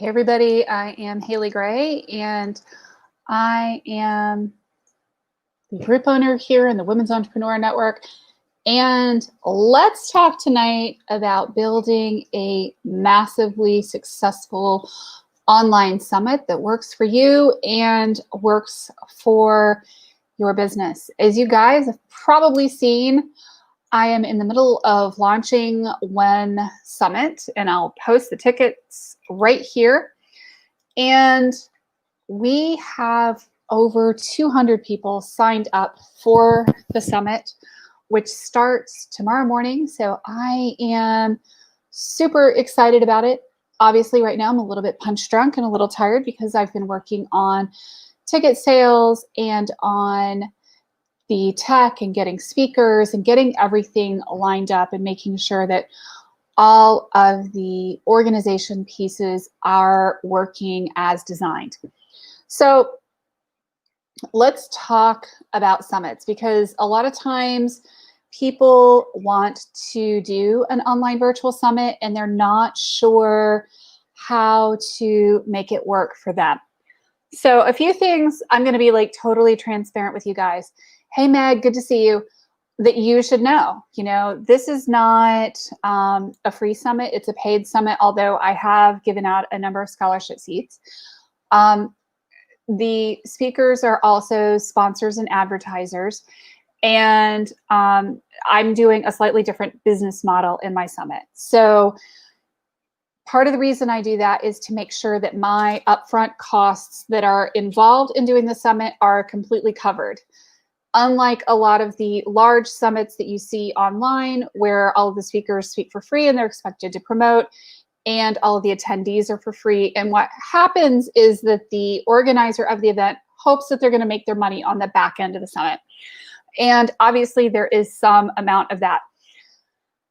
Hey everybody, I am Haley Gray and I am the group owner here in the Women's Entrepreneur Network. And let's talk tonight about building a massively successful online summit that works for you and works for your business. As you guys have probably seen, I am in the middle of launching WEN Summit, and I'll post the tickets right here. And we have over 200 people signed up for the summit, which starts tomorrow morning. So I am super excited about it. Obviously, right now I'm a little bit punch drunk and a little tired because I've been working on ticket sales and on the tech and getting speakers and getting everything lined up and making sure that all of the organization pieces are working as designed. So let's talk about summits, because a lot of times people want to do an online virtual summit and they're not sure how to make it work for them. So a few things I'm going to be like totally transparent with you guys. Hey, Meg, good to see you. That you should know. You know, this is not a free summit. It's a paid summit, although I have given out a number of scholarship seats. The speakers are also sponsors and advertisers. And I'm doing a slightly different business model in my summit. So part of the reason I do that is to make sure that my upfront costs that are involved in doing the summit are completely covered. Unlike a lot of the large summits that you see online where all of the speakers speak for free and they're expected to promote and all of the attendees are for free. And what happens is that the organizer of the event hopes that they're going to make their money on the back end of the summit. And obviously there is some amount of that.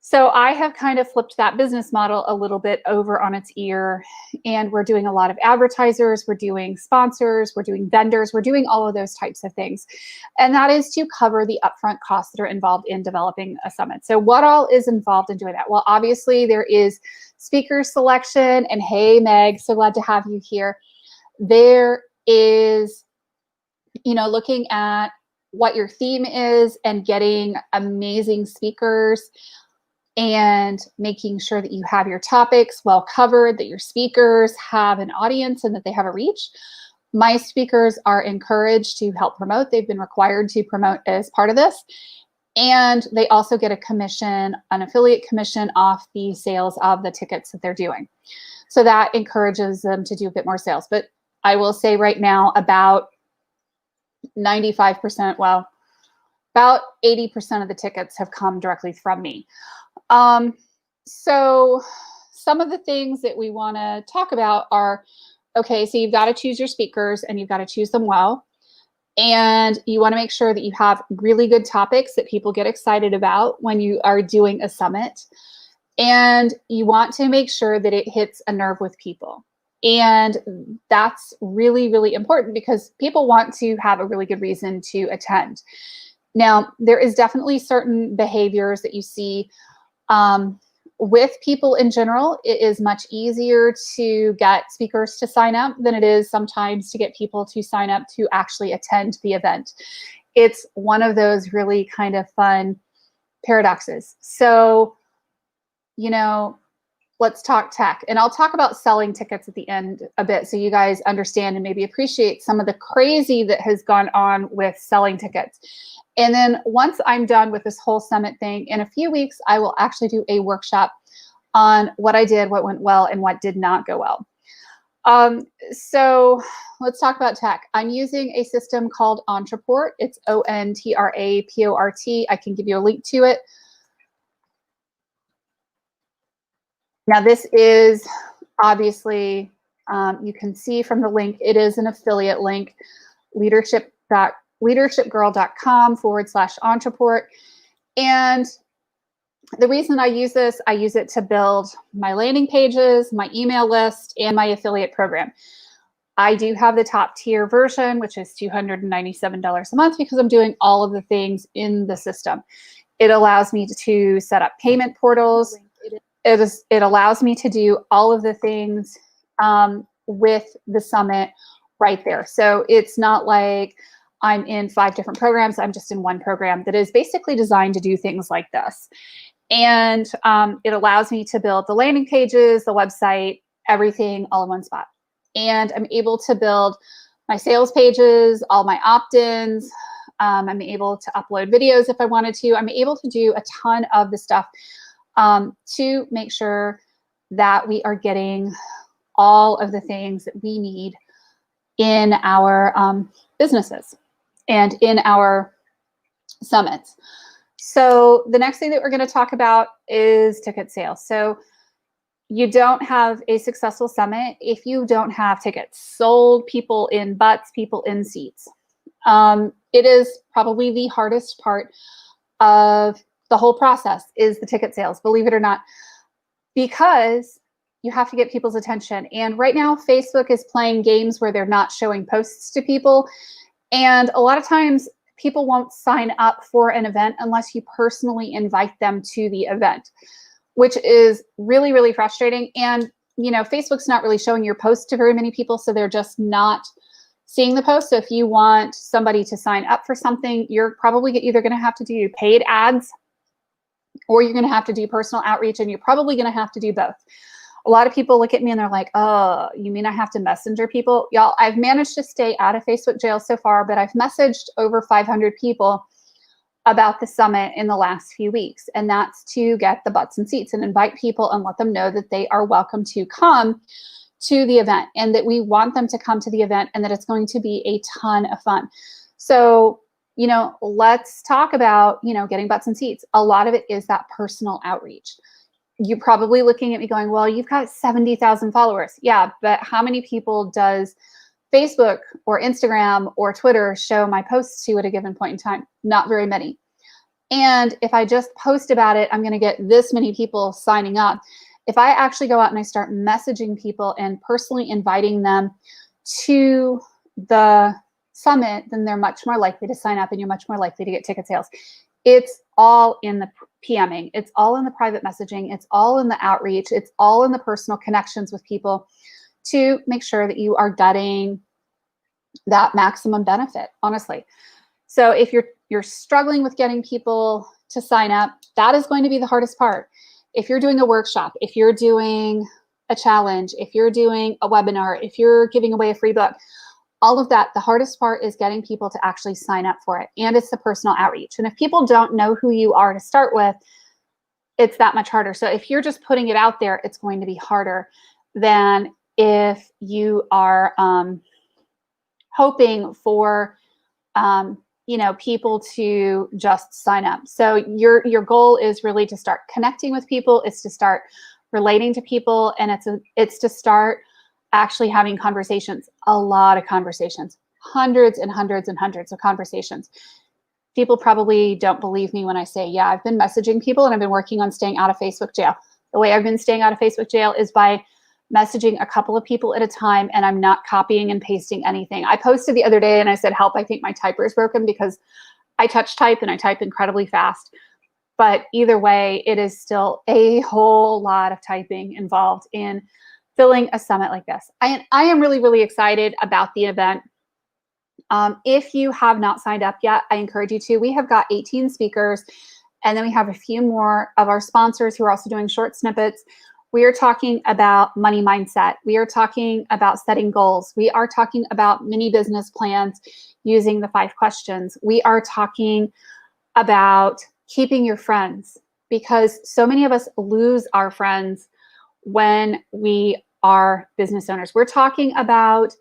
So I have kind of flipped that business model a little bit over on its ear, and we're doing a lot of advertisers, we're doing sponsors, we're doing vendors, we're doing all of those types of things. And that is to cover the upfront costs that are involved in developing a summit. So what all is involved in doing that? Well, obviously there is speaker selection, and hey, Meg, so glad to have you here. There is, you know, looking at what your theme is and getting amazing speakers, and making sure that you have your topics well covered, that your speakers have an audience and that they have a reach. My speakers are encouraged to help promote. They've been required to promote as part of this. And they also get a commission, an affiliate commission off the sales of the tickets that they're doing. So that encourages them to do a bit more sales. But I will say right now about 95%, well, about 80% of the tickets have come directly from me. So some of the things that we want to talk about are, okay, so you've got to choose your speakers and you've got to choose them well. And you want to make sure that you have really good topics that people get excited about when you are doing a summit. And you want to make sure that it hits a nerve with people. And that's really, really important because people want to have a really good reason to attend. Now, there is definitely certain behaviors that you see with people in general. It is much easier to get speakers to sign up than it is sometimes to get people to sign up to actually attend the event. It's one of those really kind of fun paradoxes. So, you know, let's talk tech. And I'll talk about selling tickets at the end a bit so you guys understand and maybe appreciate some of the crazy that has gone on with selling tickets. And then once I'm done with this whole summit thing, in a few weeks, I will actually do a workshop on what I did, what went well, and what did not go well. So let's talk about tech. I'm using a system called Ontraport. It's Ontraport. I can give you a link to it. Now this is obviously, you can see from the link, it is an affiliate link, leadershipgirl.com/Ontraport. And the reason I use this, I use it to build my landing pages, my email list, and my affiliate program. I do have the top tier version, which is $297 a month because I'm doing all of the things in the system. It allows me to set up payment portals. It allows me to do all of the things with the summit right there. So it's not like I'm in 5 different programs. I'm just in one program that is basically designed to do things like this. And it allows me to build the landing pages, the website, everything all in one spot. And I'm able to build my sales pages, all my opt-ins. I'm able to upload videos if I wanted to. I'm able to do a ton of the stuff to make sure that we are getting all of the things that we need in our businesses and in our summits. So the next thing that we're going to talk about is ticket sales. So you don't have a successful summit if you don't have tickets sold, people in butts, people in seats. It is probably the hardest part of the whole process is the ticket sales, believe it or not, because you have to get people's attention. And right now, Facebook is playing games where they're not showing posts to people. And a lot of times people won't sign up for an event unless you personally invite them to the event, which is really, really frustrating. And, you know, Facebook's not really showing your post to very many people, so they're just not seeing the post. So if you want somebody to sign up for something, you're probably either going to have to do paid ads or you're going to have to do personal outreach, and you're probably going to have to do both. A lot of people look at me and they're like, oh, you mean I have to messenger people? Y'all, I've managed to stay out of Facebook jail so far, but I've messaged over 500 people about the summit in the last few weeks. And that's to get the butts and seats and invite people and let them know that they are welcome to come to the event and that we want them to come to the event and that it's going to be a ton of fun. So, you know, let's talk about, you know, getting butts and seats. A lot of it is that personal outreach. You're probably looking at me going, well, you've got 70,000 followers. Yeah, but how many people does Facebook or Instagram or Twitter show my posts to at a given point in time? Not very many. And if I just post about it, I'm going to get this many people signing up. If I actually go out and I start messaging people and personally inviting them to the summit, then they're much more likely to sign up and you're much more likely to get ticket sales. It's all in the PMing. It's all in the private messaging. It's all in the outreach. It's all in the personal connections with people to make sure that you are getting that maximum benefit, honestly. So if you're struggling with getting people to sign up, that is going to be the hardest part. If you're doing a workshop, if you're doing a challenge, if you're doing a webinar, if you're giving away a free book, all of that, the hardest part is getting people to actually sign up for it. And it's the personal outreach. And if people don't know who you are to start with, it's that much harder. So if you're just putting it out there, it's going to be harder than if you are hoping for you know, people to just sign up. So your goal is really to start connecting with people. It's to start relating to people, and it's to start actually having conversations, a lot of conversations, hundreds and hundreds and hundreds of conversations. People probably don't believe me when I say, yeah, I've been messaging people and I've been working on staying out of Facebook jail. The way I've been staying out of Facebook jail is by messaging a couple of people at a time, and I'm not copying and pasting anything. I posted the other day and I said, help, I think my typer is broken because I touch type and I type incredibly fast. But either way, it is still a whole lot of typing involved in filling a summit like this. I am really, really excited about the event. If you have not signed up yet, I encourage you to. We have got 18 speakers, and then we have a few more of our sponsors who are also doing short snippets. We are talking about money mindset. We are talking about setting goals. We are talking about mini business plans using the 5 questions. We are talking about keeping your friends, because so many of us lose our friends when we are business owners. We're talking about,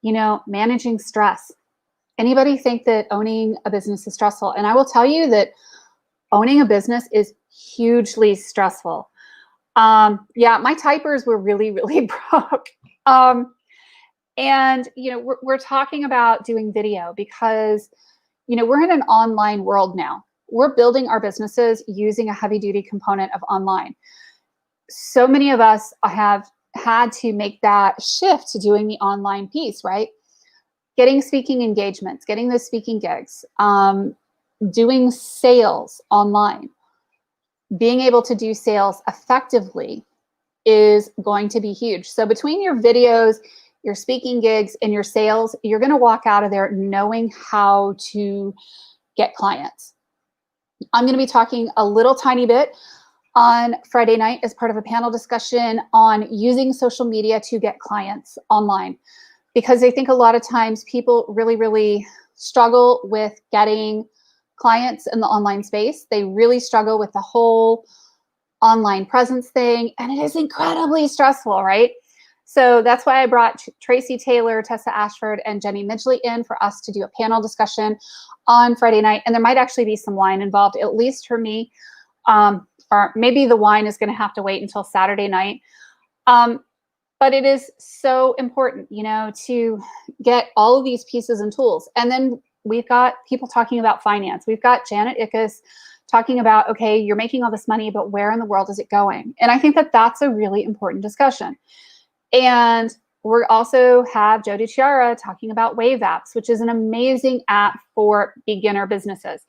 you know, managing stress. Anybody think that owning a business is stressful? And I will tell you that owning a business is hugely stressful. Yeah, my typers were really, really broke. And, you know, we're talking about doing video because, you know, we're in an online world now. We're building our businesses using a heavy duty component of online. So many of us have had to make that shift to doing the online piece, right? Getting speaking engagements, getting those speaking gigs, doing sales online, being able to do sales effectively is going to be huge. So between your videos, your speaking gigs, and your sales, you're going to walk out of there knowing how to get clients. I'm going to be talking a little tiny bit on Friday night as part of a panel discussion on using social media to get clients online, because I think a lot of times people really struggle with getting clients in the online space. They really struggle with the whole online presence thing, and it is incredibly stressful, right? So that's why I brought Tracy Taylor, Tessa Ashford, and Jenny Midgley in for us to do a panel discussion on Friday night. And there might actually be some wine involved, at least for me. Or maybe the wine is going to have to wait until Saturday night. But it is so important, you know, to get all of these pieces and tools. And then we've got people talking about finance. We've got Janet Ickes talking about, okay, you're making all this money, but where in the world is it going? And I think that that's a really important discussion. And we also have Joe DiChiara talking about Wave Apps, which is an amazing app for beginner businesses.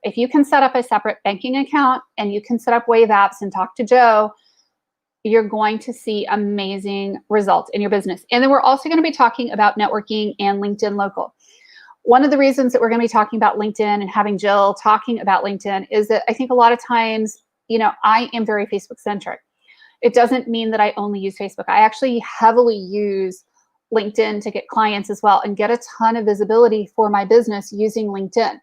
If you can set up a separate banking account and you can set up Wave Apps and talk to Joe, you're going to see amazing results in your business. And then we're also going to be talking about networking and LinkedIn Local. One of the reasons that we're going to be talking about LinkedIn and having Jill talking about LinkedIn is that I think a lot of times, you know, I am very Facebook centric. It doesn't mean that I only use Facebook. I actually heavily use LinkedIn to get clients as well and get a ton of visibility for my business using LinkedIn.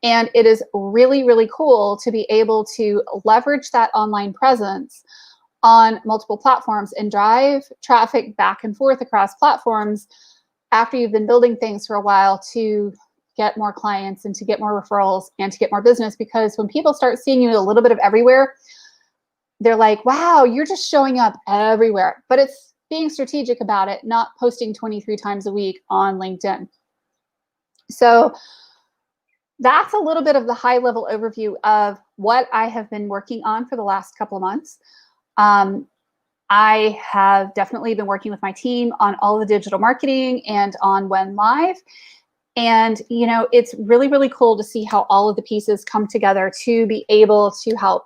And it is really cool to be able to leverage that online presence on multiple platforms and drive traffic back and forth across platforms after you've been building things for a while to get more clients and to get more referrals and to get more business. Because when people start seeing you a little bit of everywhere, they're like, wow, you're just showing up everywhere. But it's being strategic about it, not posting 23 times a week on LinkedIn. So that's a little bit of the high level overview of what I have been working on for the last couple of months. I have definitely been working with my team on all the digital marketing and on WEN Live. And, you know, it's really cool to see how all of the pieces come together to be able to help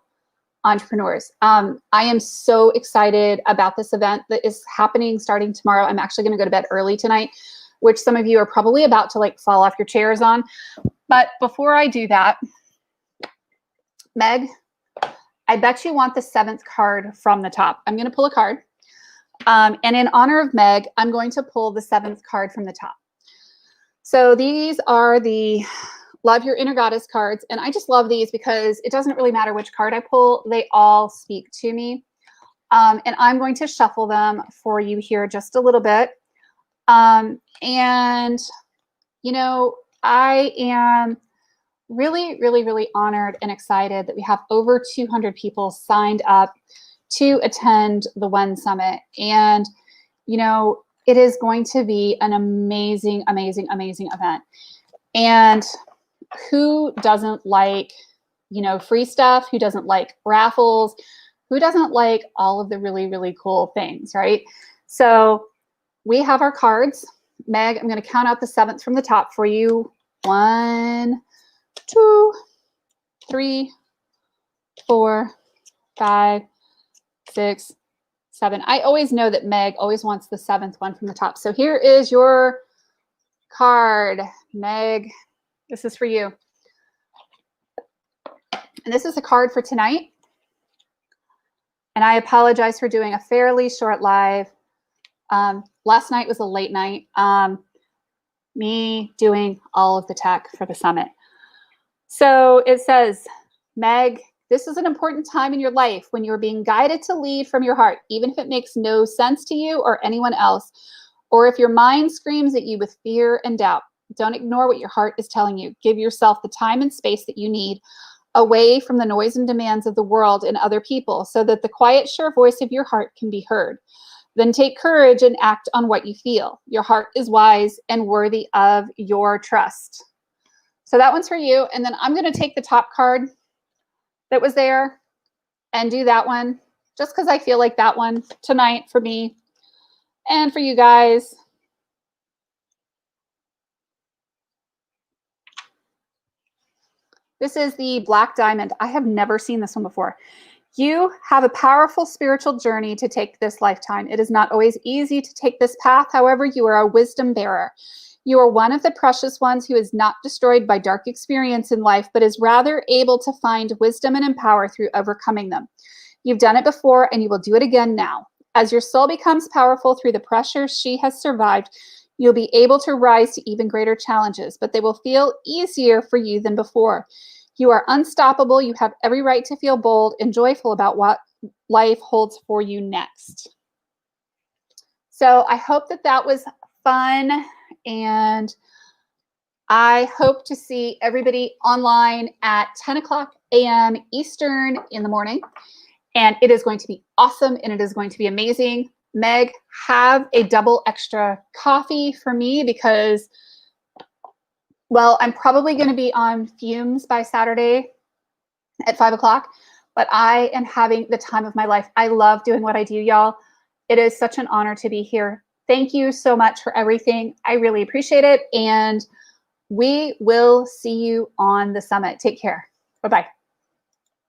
entrepreneurs. I am so excited about this event that is happening starting tomorrow. I'm actually going to go to bed early tonight, which some of you are probably about to like fall off your chairs on. But before I do that, Meg, I bet you want the 7th card from the top. I'm going to pull a card. And in honor of Meg, I'm going to pull the 7th card from the top. So these are the Love Your Inner Goddess cards. And I just love these because it doesn't really matter which card I pull. They all speak to me. And I'm going to shuffle them for you here just a little bit. And, you know, I am really honored and excited that we have over 200 people signed up to attend the WEN Summit. And, you know, it is going to be an amazing event. And who doesn't like, you know, free stuff? Who doesn't like raffles? Who doesn't like all of the really cool things, right? So we have our cards. Meg, I'm going to count out the 7th from the top for you. 1, 2, 3, 4, 5, 6, 7. I always know that Meg always wants the 7th one from the top. So here is your card, Meg. This is for you. And this is a card for tonight. And I apologize for doing a fairly short live. Last night was a late night. Me doing all of the tech for the summit. So it says, Meg, this is an important time in your life when you're being guided to lead from your heart, even if it makes no sense to you or anyone else, or if your mind screams at you with fear and doubt. Don't ignore what your heart is telling you. Give yourself the time and space that you need away from the noise and demands of the world and other people so that the quiet, sure voice of your heart can be heard. Then take courage and act on what you feel. Your heart is wise and worthy of your trust. So that one's for you. And then I'm going to take the top card that was there and do that one just because I feel like that one tonight for me and for you guys. This is the Black Diamond. I have never seen this one before. You have a powerful spiritual journey to take this lifetime. It is not always easy to take this path. However, you are a wisdom bearer. You are one of the precious ones who is not destroyed by dark experience in life, but is rather able to find wisdom and empower through overcoming them. You've done it before, and you will do it again now. As your soul becomes powerful through the pressure she has survived, you'll be able to rise to even greater challenges, but they will feel easier for you than before. You are unstoppable. You have every right to feel bold and joyful about what life holds for you next. So I hope that that was fun, and I hope to see everybody online at 10 o'clock a.m. Eastern in the morning. And it is going to be awesome, and it is going to be amazing. Meg, have a double extra coffee for me because, well, I'm probably going to be on fumes by Saturday at 5 o'clock, but I am having the time of my life. I love doing what I do, y'all. It is such an honor to be here. Thank you so much for everything. I really appreciate it. And we will see you on the summit. Take care. Bye-bye.